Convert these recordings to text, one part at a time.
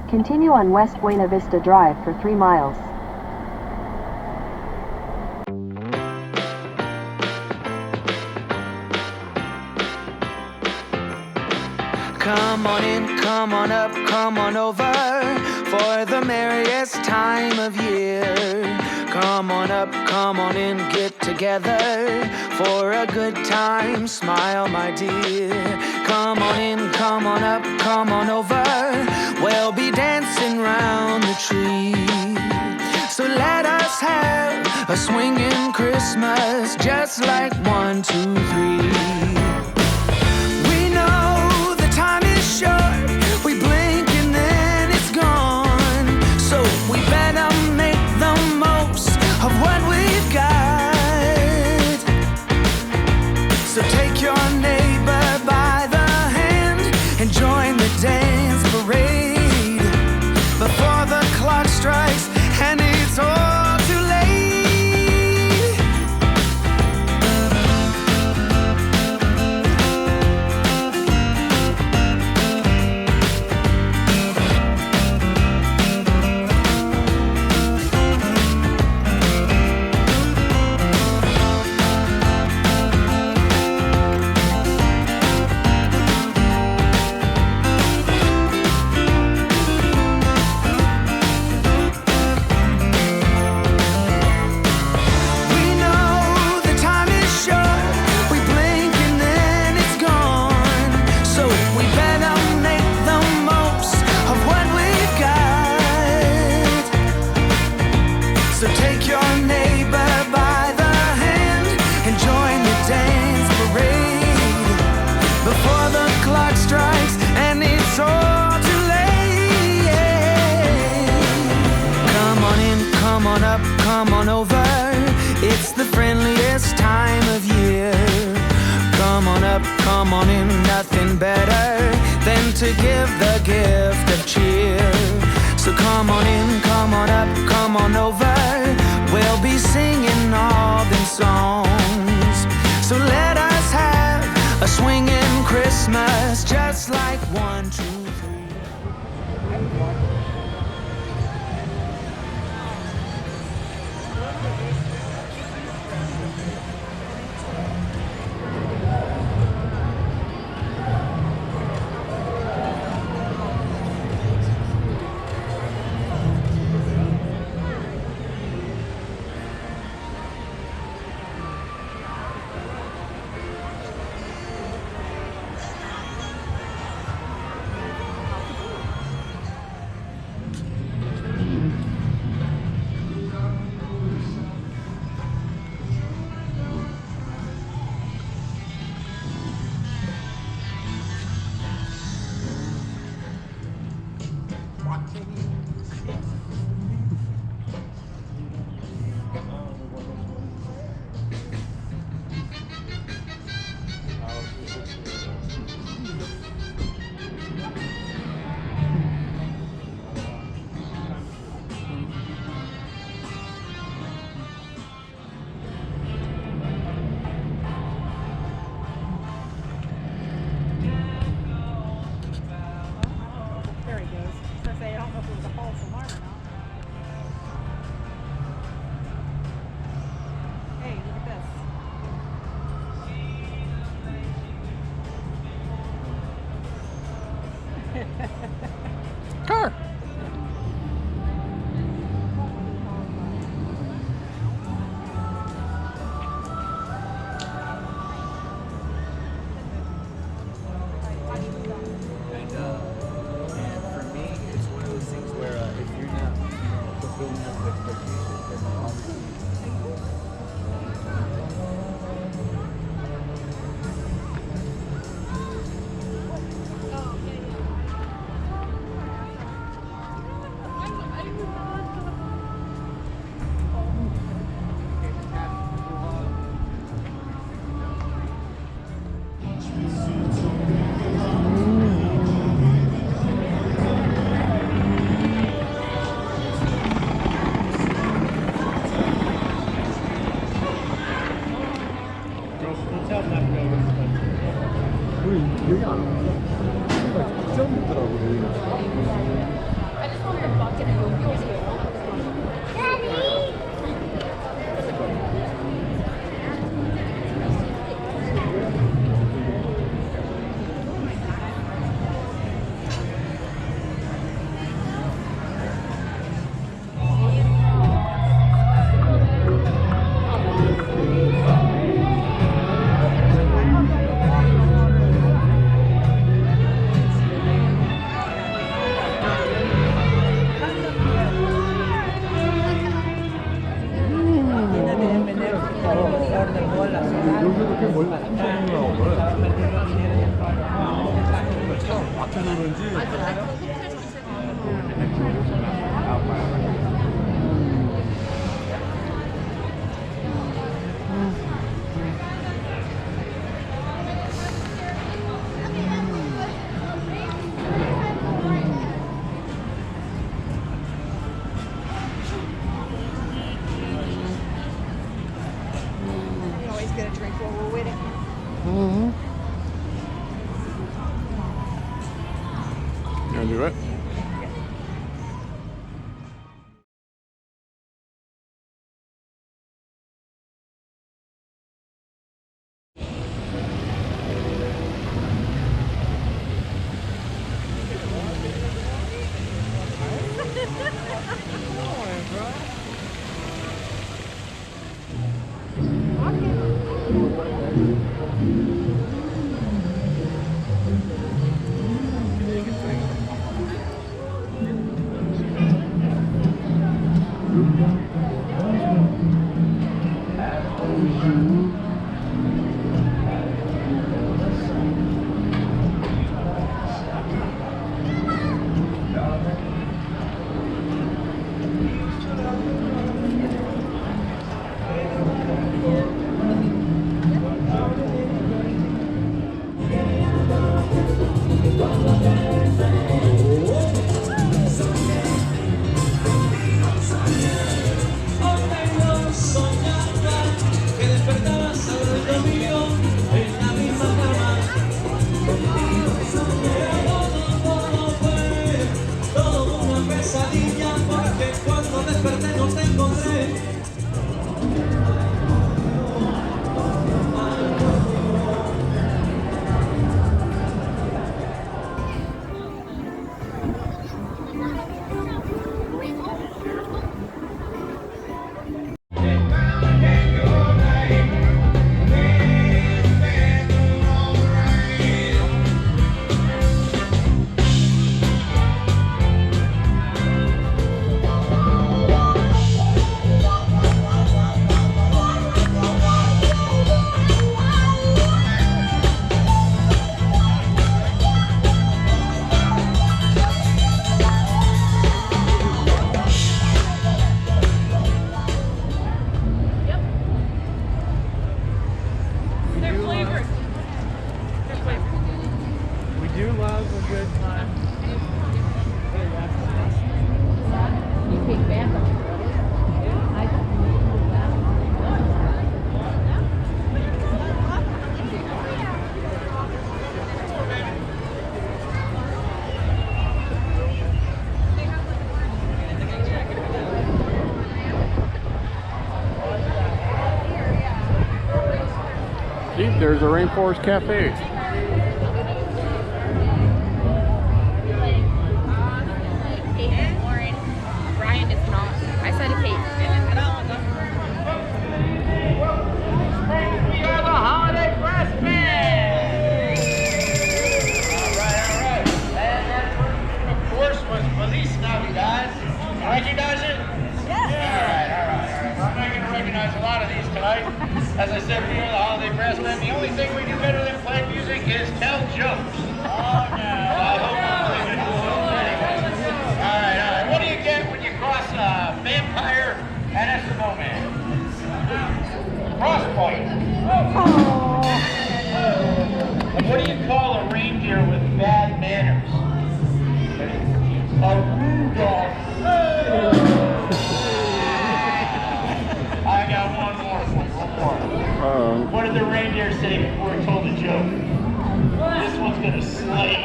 Continue on West Buena Vista Drive for 3 miles. Come on in, come on up, come on over for the merriest time of year. Come on up, come on in, get together for a good time. Smile, my dear. Come on in, come on up, come on over. We'll be dancing round the tree. So let us have a swinging Christmas, just like 1, 2, 3. Time is short, we blink and then it's gone. So we better make the most of what we've got. So take your neighbor by the hand and join the dance parade before the clock strikes and it's all too late. Come on over, it's the friendliest time of year. Come on up, come on in, nothing better than to give the gift of cheer. So come on in, come on up, come on over. We'll be singing all them songs. So let us have a swinging Christmas, just like 1, 2, 3. Car. And for me, it's one of those things where if you're not fulfilling your expectations, then 우리 여기 안 와. 좀 있더라고. valor del dólar. 요새도 꽤 멀리 나오더라고요. 마트도 그런지. Always get a drink while we're waiting. You wanna do it? See, there's a Rainforest Cafe. Lauren, Ryan is not. I said a cake. We are the Holiday Press Band! Alright. And that, of course, was Feliz Navidad. Recognize it? Alright. I'm not going to recognize a lot of these tonight. As I said, we are the Holiday Press Band. The only thing we do better than play music is tell jokes. Oh, no. I hope I'm really good at jokes anyway. Alright. What do you get when you cross a vampire and Eskimo man? Frostbite. And what do you call a reindeer with bad manners? A Rudolph. I got one more for you, one more. What did the reindeer say before he told the joke? This one's gonna slay you.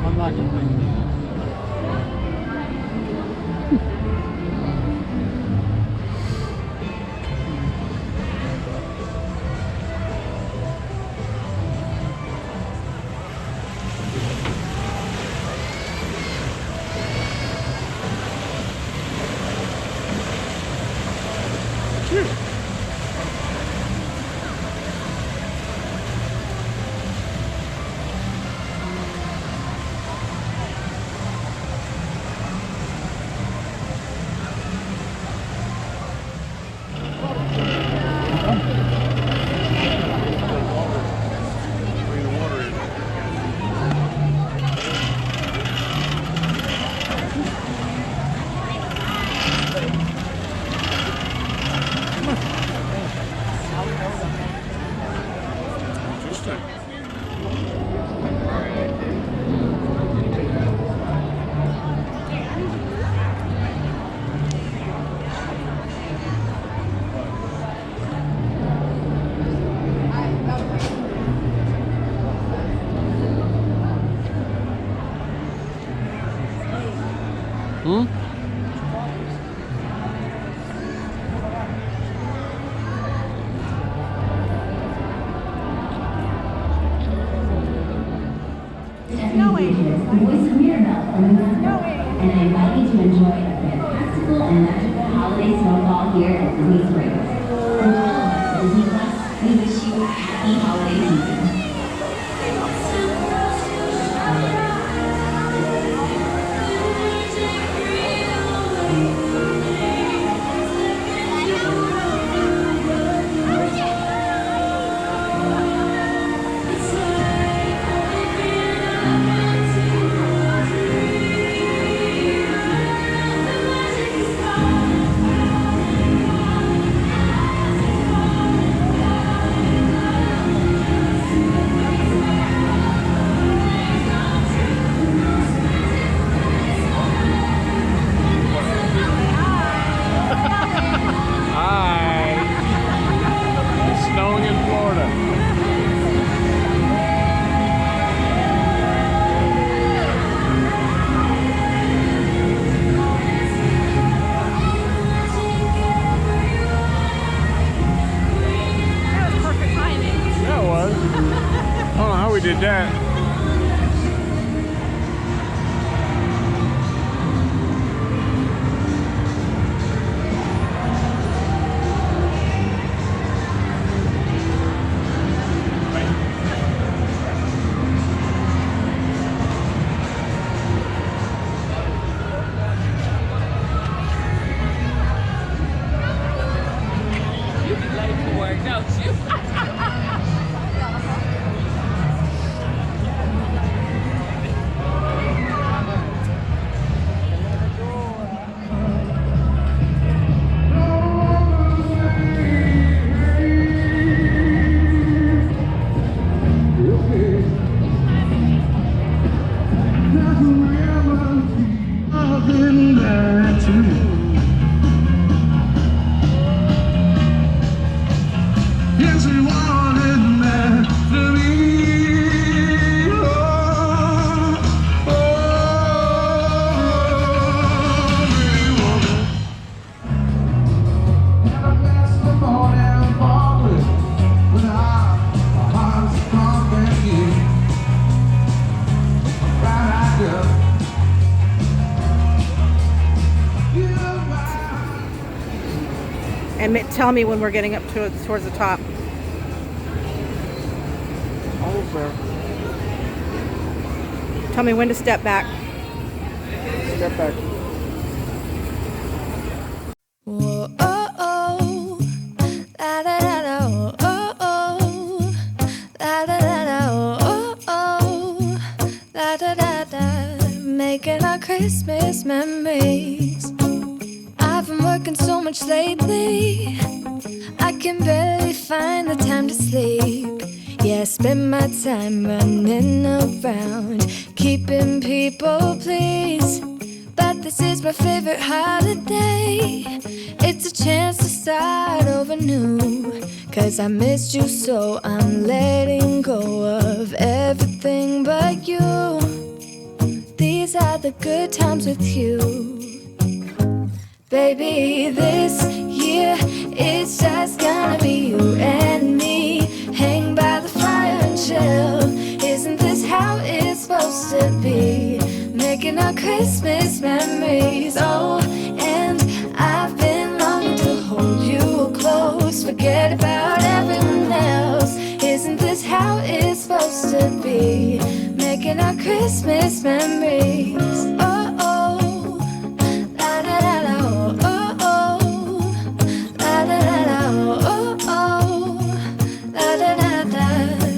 I'm not complaining. the voice of Mirabelle from Encanto, and I invite you to enjoy a fantastical and magical holiday snowfall here at Disney Springs. From all of us at Disney Plus, we wish you a happy holiday season. Hi. It's snowing in Florida. That was perfect timing. Yeah, it was. I don't know how we did that. You be late for work, don't you? Yes, we wanted that to be. And tell me when we're getting up towards the top. Almost there. Tell me when to step back. Step back. Whoa, oh, oh, la da da da, oh, oh, oh, la da da da, oh, oh, la da da da, making our Christmas memories. I've been working so much lately, I can barely find the time to sleep. Yeah, I spend my time running around, keeping people pleased. But this is my favorite holiday. It's a chance to start over new. 'Cause I missed you, so I'm letting go of everything but you. These are the good times with you. Baby, this year it's just gonna be you and me. Hang by the fire and chill. Isn't this how it's supposed to be? Making our Christmas memories. Oh, and I've been longing to hold you close. Forget about everyone else. Isn't this how it's supposed to be? Making our Christmas memories. Oh, oh, la da da da, oh, oh, la da da da, oh, oh, la da da da.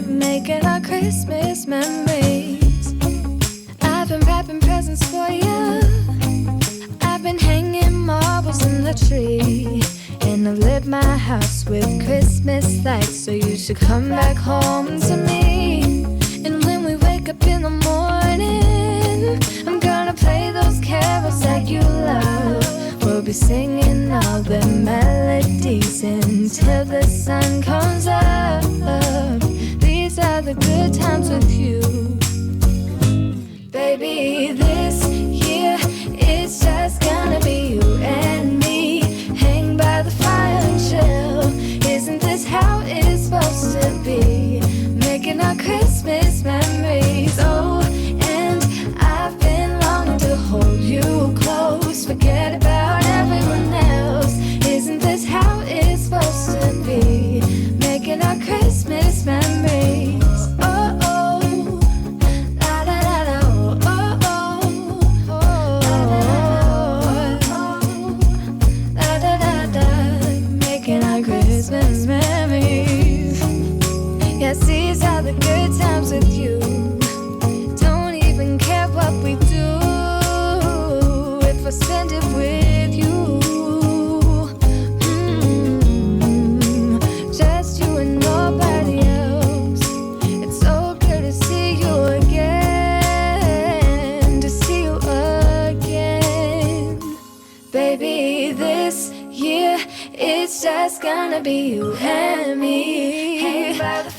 Making our Christmas memories. I've been wrapping presents for you. I've been hanging marbles in the tree. And I've lit my house with Christmas lights. So you should come back home to me. And when we wake up in the morning, I'm gonna play those carols that you love. We'll be singing all the melodies until the sun comes up. These are the good times with you. Baby, this year it's just gonna be you and me. Hang by the fire and chill. Isn't this how it's supposed to be? Making our Christmas memories. Oh, and it's just gonna be you and me. Hang by the